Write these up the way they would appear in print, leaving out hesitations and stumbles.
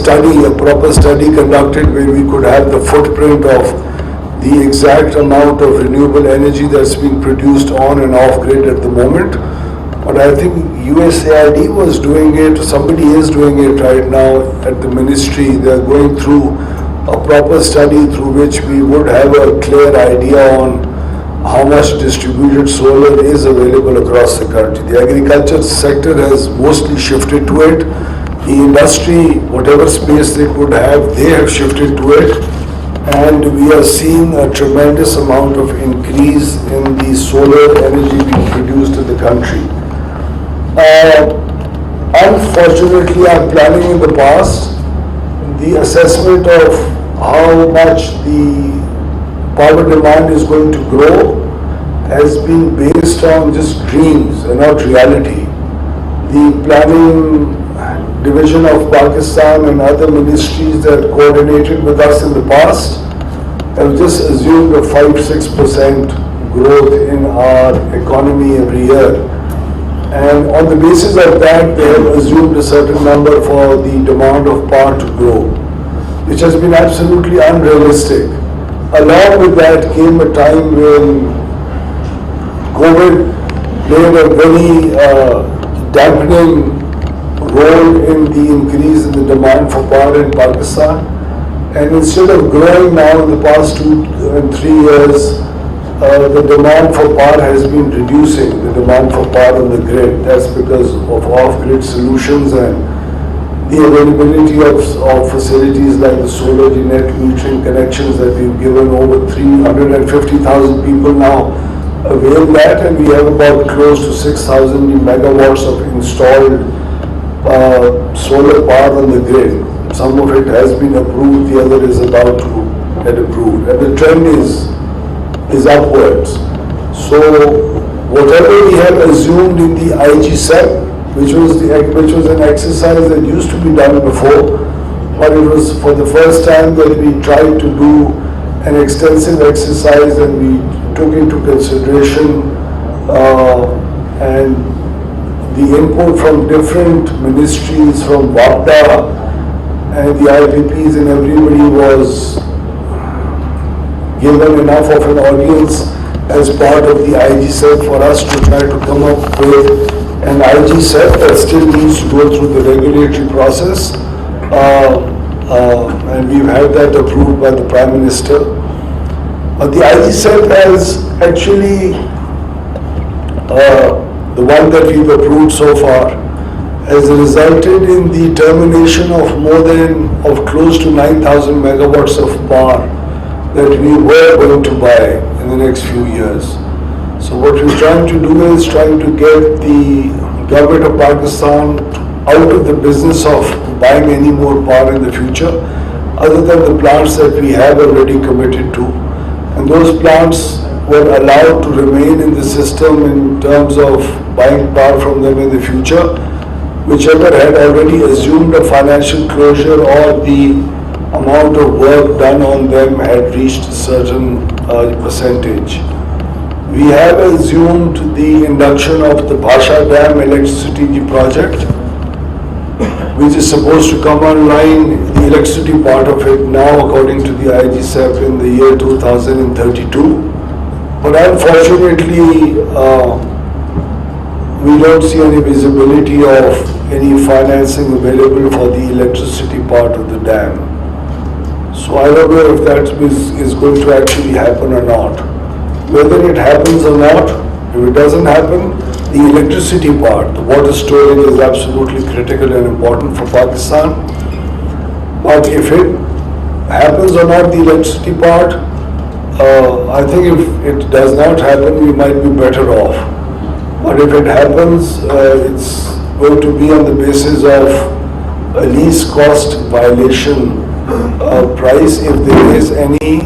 study, a proper study conducted where we could have the footprint of the exact amount of renewable energy that's being produced on and off grid at the moment. But I think USAID was doing it, somebody is doing it right now at the ministry. They're going through a proper study through which we would have a clear idea on how much distributed solar is available across the country. The agriculture sector has mostly shifted to it. The industry, whatever space they could have, they have shifted to it. And we are seeing a tremendous amount of increase in the solar energy being produced in the country. Unfortunately, I'm planning in the past, the assessment of how much the power demand is going to grow has been based on just dreams and not reality. The planning division of Pakistan and other ministries that coordinated with us in the past have just assumed a 5-6% growth in our economy every year. And on the basis of that, they have assumed a certain number for the demand of power to grow, which has been absolutely unrealistic. Along with that came a time when COVID played a very dampening role in the increase in the demand for power in Pakistan. And instead of growing now in the past 2 and 3 years, the demand for power has been reducing, the demand for power on the grid. That's because of off-grid solutions and the availability of facilities like the solar net metering connections that we've given. Over 350,000 people now avail that, and we have about close to 6,000 megawatts of installed solar power on the grid. Some of it has been approved, the other is about to get approved, and the trend is upwards. So whatever we have assumed in the IGSEP, which was an exercise that used to be done before, but it was for the first time that we tried to do an extensive exercise, and we took into consideration and the input from different ministries, from WAPDA and the IPPs, and everybody was given enough of an audience as part of the IGSEP for us to try to come up with an IGSEP that still needs to go through the regulatory process, and we've had that approved by the Prime Minister. The IGSEP has actually, the one that we've approved so far, has resulted in the termination of close to 9,000 megawatts of power that we were going to buy in the next few years. So what we're trying to do is trying to get the government of Pakistan out of the business of buying any more power in the future, other than the plants that we have already committed to. And those plants were allowed to remain in the system in terms of buying power from them in the future, whichever had already assumed a financial closure or the amount of work done on them had reached a certain percentage. We have assumed the induction of the Bhasha Dam electricity project, which is supposed to come online, the electricity part of it now according to the IGSEP in the year 2032. But unfortunately, we don't see any visibility of any financing available for the electricity part of the dam. So I don't know if that is going to actually happen or not. Whether it happens or not, if it doesn't happen, the electricity part, the water storage is absolutely critical and important for Pakistan. But if it happens or not, the electricity part, I think if it does not happen, we might be better off. But if it happens, it's going to be on the basis of a least cost violation price, if there is any,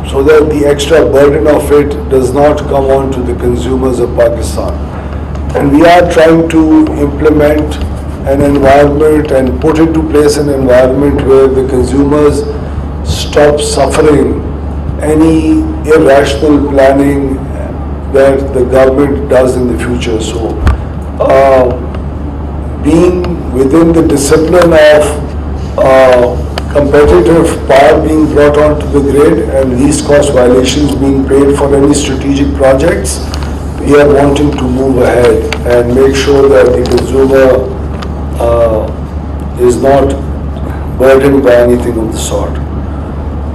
so that the extra burden of it does not come on to the consumers of Pakistan. And we are trying to implement an environment and put into place an environment where the consumers stop suffering any irrational planning that the government does in the future. So being within the discipline of competitive power being brought onto the grid and least cost violations being paid for any strategic projects, we are wanting to move ahead and make sure that the consumer is not burdened by anything of the sort.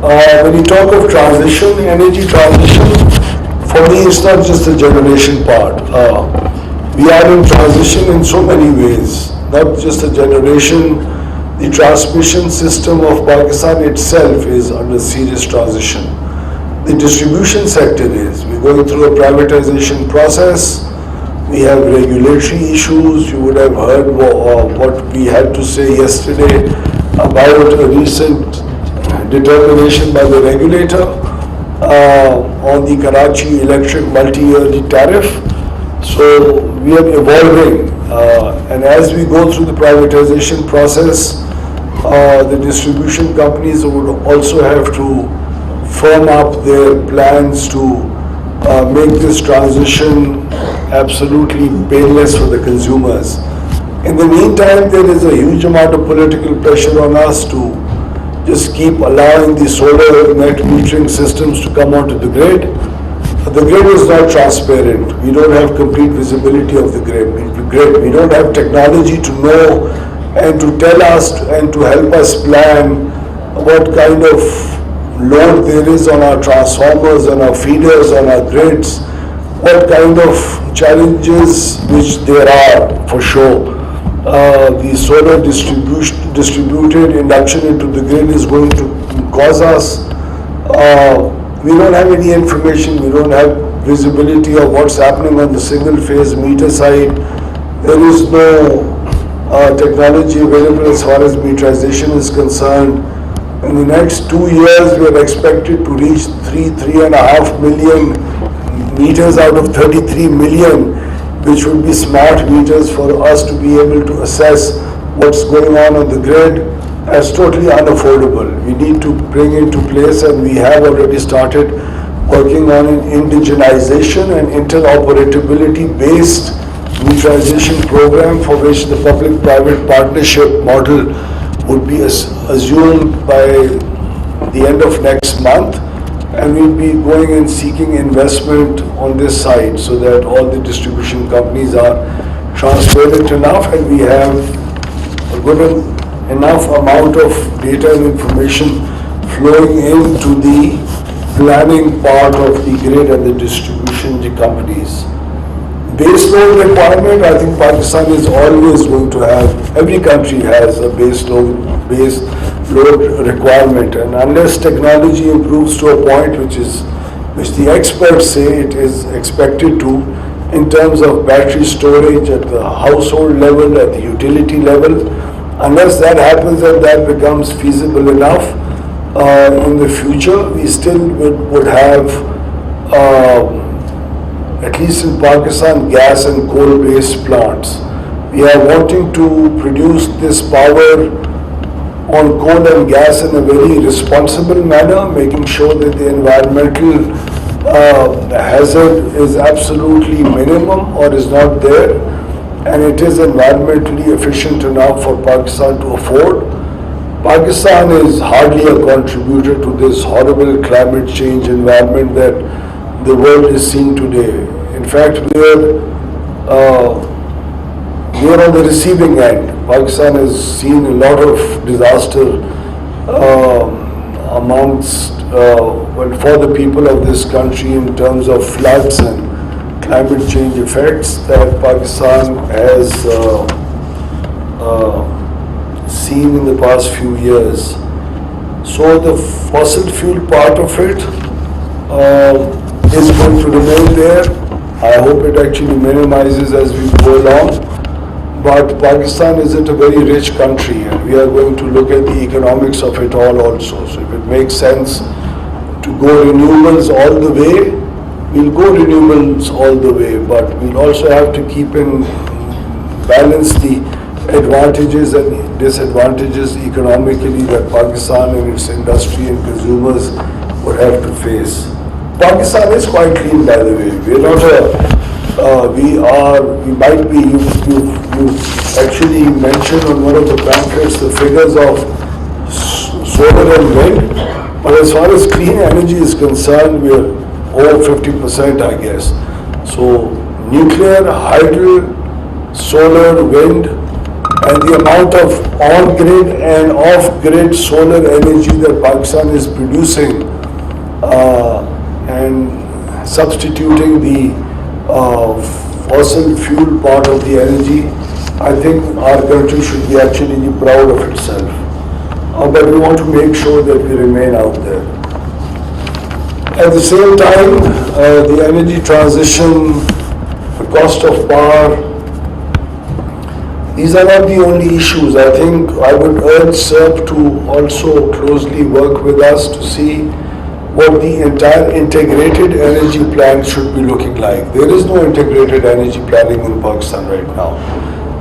When you talk of transition, energy transition, for me it's not just the generation part. We are in transition in so many ways, not just the generation. The transmission system of Pakistan itself is under serious transition. The distribution sector is. We're going through a privatization process. We have regulatory issues. You would have heard what we had to say yesterday about a recent determination by the regulator on the Karachi electric multi-yearly tariff. So we are evolving, and as we go through the privatization process, the distribution companies would also have to firm up their plans to make this transition absolutely painless for the consumers. In the meantime, there is a huge amount of political pressure on us to just keep allowing the solar net metering systems to come onto the grid. The grid is not transparent. We don't have complete visibility of the grid. We don't have technology to know and to tell us and to help us plan what kind of load there is on our transformers, on our feeders, on our grids, what kind of challenges, which there are for sure. The solar distributed induction into the grid is going to cause us, we don't have any information, we don't have visibility of what's happening on the single phase meter side. There is no technology available as far as meterization is concerned. In the next 2 years, we are expected to reach 3.5 million meters out of 33 million, which would be smart meters for us to be able to assess what's going on the grid. As totally unaffordable. We need to bring into place, and we have already started working on an indigenization and interoperability based meterization program, for which the public-private partnership model would be assumed by the end of next month, and we'll be going and seeking investment on this side so that all the distribution companies are transparent enough and we have a good enough amount of data and information flowing into the planning part of the grid and the distribution companies. Base load requirement, I think Pakistan is always going to have, every country has a base load requirement, and unless technology improves to a point which the experts say it is expected to, in terms of battery storage at the household level, at the utility level, unless that happens and that becomes feasible enough in the future, we still would have, at least in Pakistan, gas and coal-based plants. We are wanting to produce this power on coal and gas in a very responsible manner, making sure that the environmental hazard is absolutely minimum or is not there, and it is environmentally efficient enough for Pakistan to afford. Pakistan is hardly a contributor to this horrible climate change environment that the world is seeing today. In fact, we are on the receiving end. Pakistan has seen a lot of disaster for the people of this country in terms of floods and climate change effects that Pakistan has seen in the past few years. So the fossil fuel part of it is going to remain there. I hope it actually minimizes as we go along. But Pakistan is a very rich country, and we are going to look at the economics of it all also. So if it makes sense to go renewables all the way, we'll go renewables all the way, but we'll also have to keep in balance the advantages and disadvantages economically that Pakistan and its industry and consumers would have to face. Pakistan is quite clean, by the way. We're not you actually mentioned on one of the pamphlets the figures of solar and wind, but as far as clean energy is concerned, we are over 50%, I guess. So nuclear, hydro, solar, wind, and the amount of on-grid and off-grid solar energy that Pakistan is producing and substituting the fossil fuel part of the energy, I think our country should be actually be proud of itself. But we want to make sure that we remain out there. At the same time, the energy transition, the cost of power, these are not the only issues. I think I would urge SERP to also closely work with us to see what the entire integrated energy plan should be looking like. There is no integrated energy planning in Pakistan right now.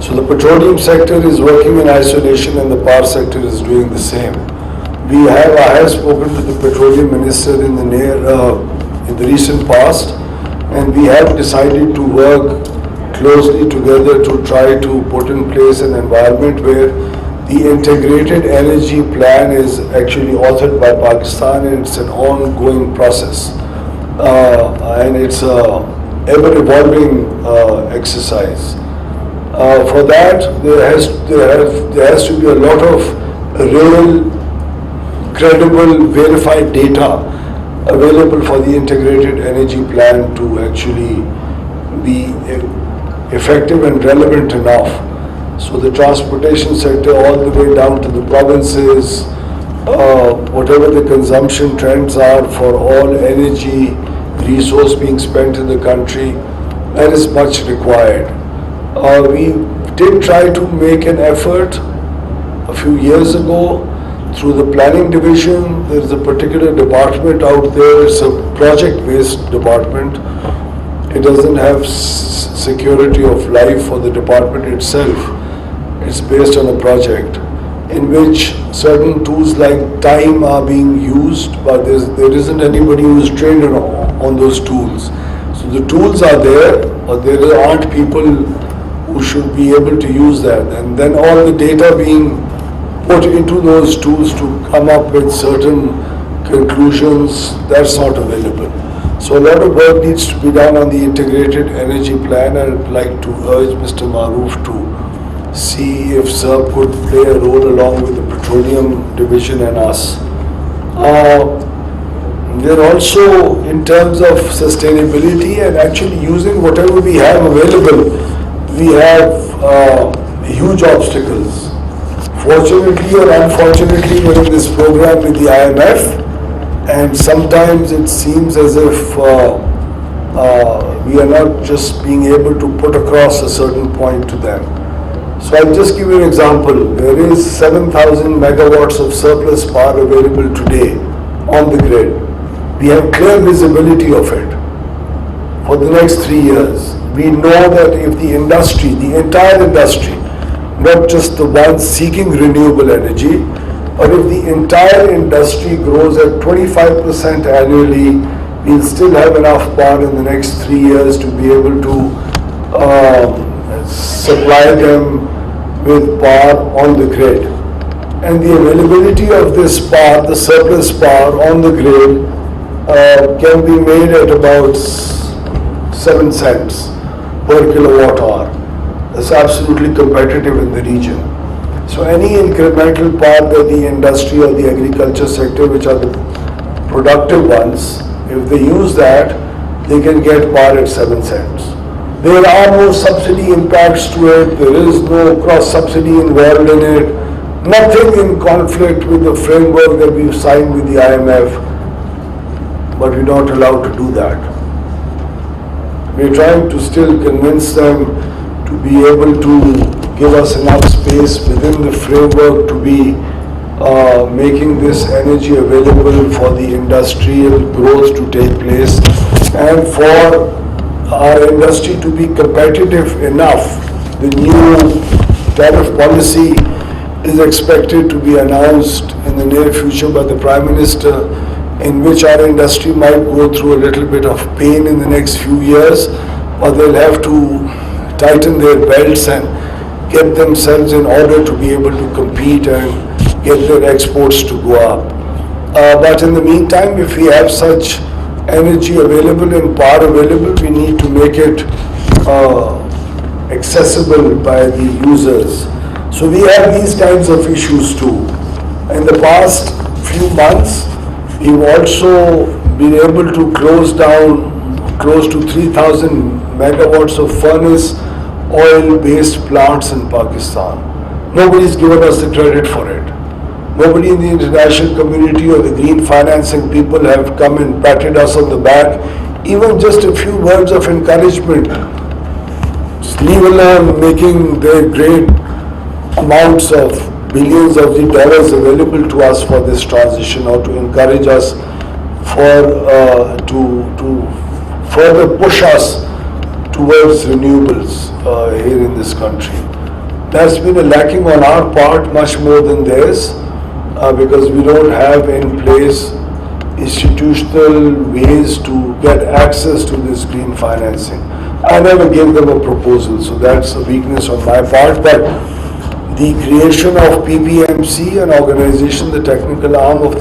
So the petroleum sector is working in isolation and the power sector is doing the same. I have spoken to the petroleum minister in the recent past, and we have decided to work closely together to try to put in place an environment where the integrated energy plan is actually authored by Pakistan, and it's an ongoing process. And it's a ever-evolving exercise. For that, there has to be a lot of real, credible, verified data available for the integrated energy plan to actually be effective and relevant enough. So the transportation sector all the way down to the provinces, whatever the consumption trends are for all energy resource being spent in the country, that is much required. We did try to make an effort a few years ago through the planning division. There is a particular department out there, it's a project-based department. It doesn't have security of life for the department itself. It's based on a project in which certain tools like time are being used, but there isn't anybody who is trained on those tools. So the tools are there, but there aren't people who should be able to use that. And then all the data being put into those tools to come up with certain conclusions, that's not available. So a lot of work needs to be done on the integrated energy plan. I'd like to urge Mr. Maroof to see if SERP could play a role along with the petroleum division and us. We're also, in terms of sustainability and actually using whatever we have available, we have huge obstacles. Fortunately or unfortunately, we're in this program with the IMF, and sometimes it seems as if we are not just being able to put across a certain point to them. So I'll just give you an example. There is 7,000 megawatts of surplus power available today on the grid. We have clear visibility of it for the next 3 years. We know that if the industry, the entire industry, not just the ones seeking renewable energy, but if the entire industry grows at 25% annually, we'll still have enough power in the next 3 years to be able to supply them with power on the grid. And the availability of this power, the surplus power on the grid, can be made at about 7 cents per kilowatt hour. That's absolutely competitive in the region. So any incremental power that the industry or the agriculture sector, which are the productive ones, if they use that, they can get power at 7 cents. There are no subsidy impacts to it. There is no cross-subsidy involved in it. Nothing in conflict with the framework that we've signed with the IMF, but we're not allowed to do that. We're trying to still convince them to be able to give us enough space within the framework to be making this energy available for the industrial growth to take place and for our industry to be competitive enough. The new tariff policy is expected to be announced in the near future by the Prime Minister, in which our industry might go through a little bit of pain in the next few years, but they'll have to tighten their belts and get themselves in order to be able to compete and get their exports to go up. But in the meantime, if we have such energy available and power available, we need to make it accessible by the users. So we have these kinds of issues too. In the past few months, we've also been able to close down close to 3,000 megawatts of furnace oil-based plants in Pakistan. Nobody's given us the credit for it. Nobody in the international community or the green financing people have come and patted us on the back. Even just a few words of encouragement, leave alone making their great amounts of billions of the dollars available to us for this transition, or to encourage us to further push us towards renewables here in this country. That's been a lacking on our part much more than theirs, because we don't have in place institutional ways to get access to this green financing. I never gave them a proposal, so that's a weakness on my part. But the creation of PPMC, an organization, the technical arm of the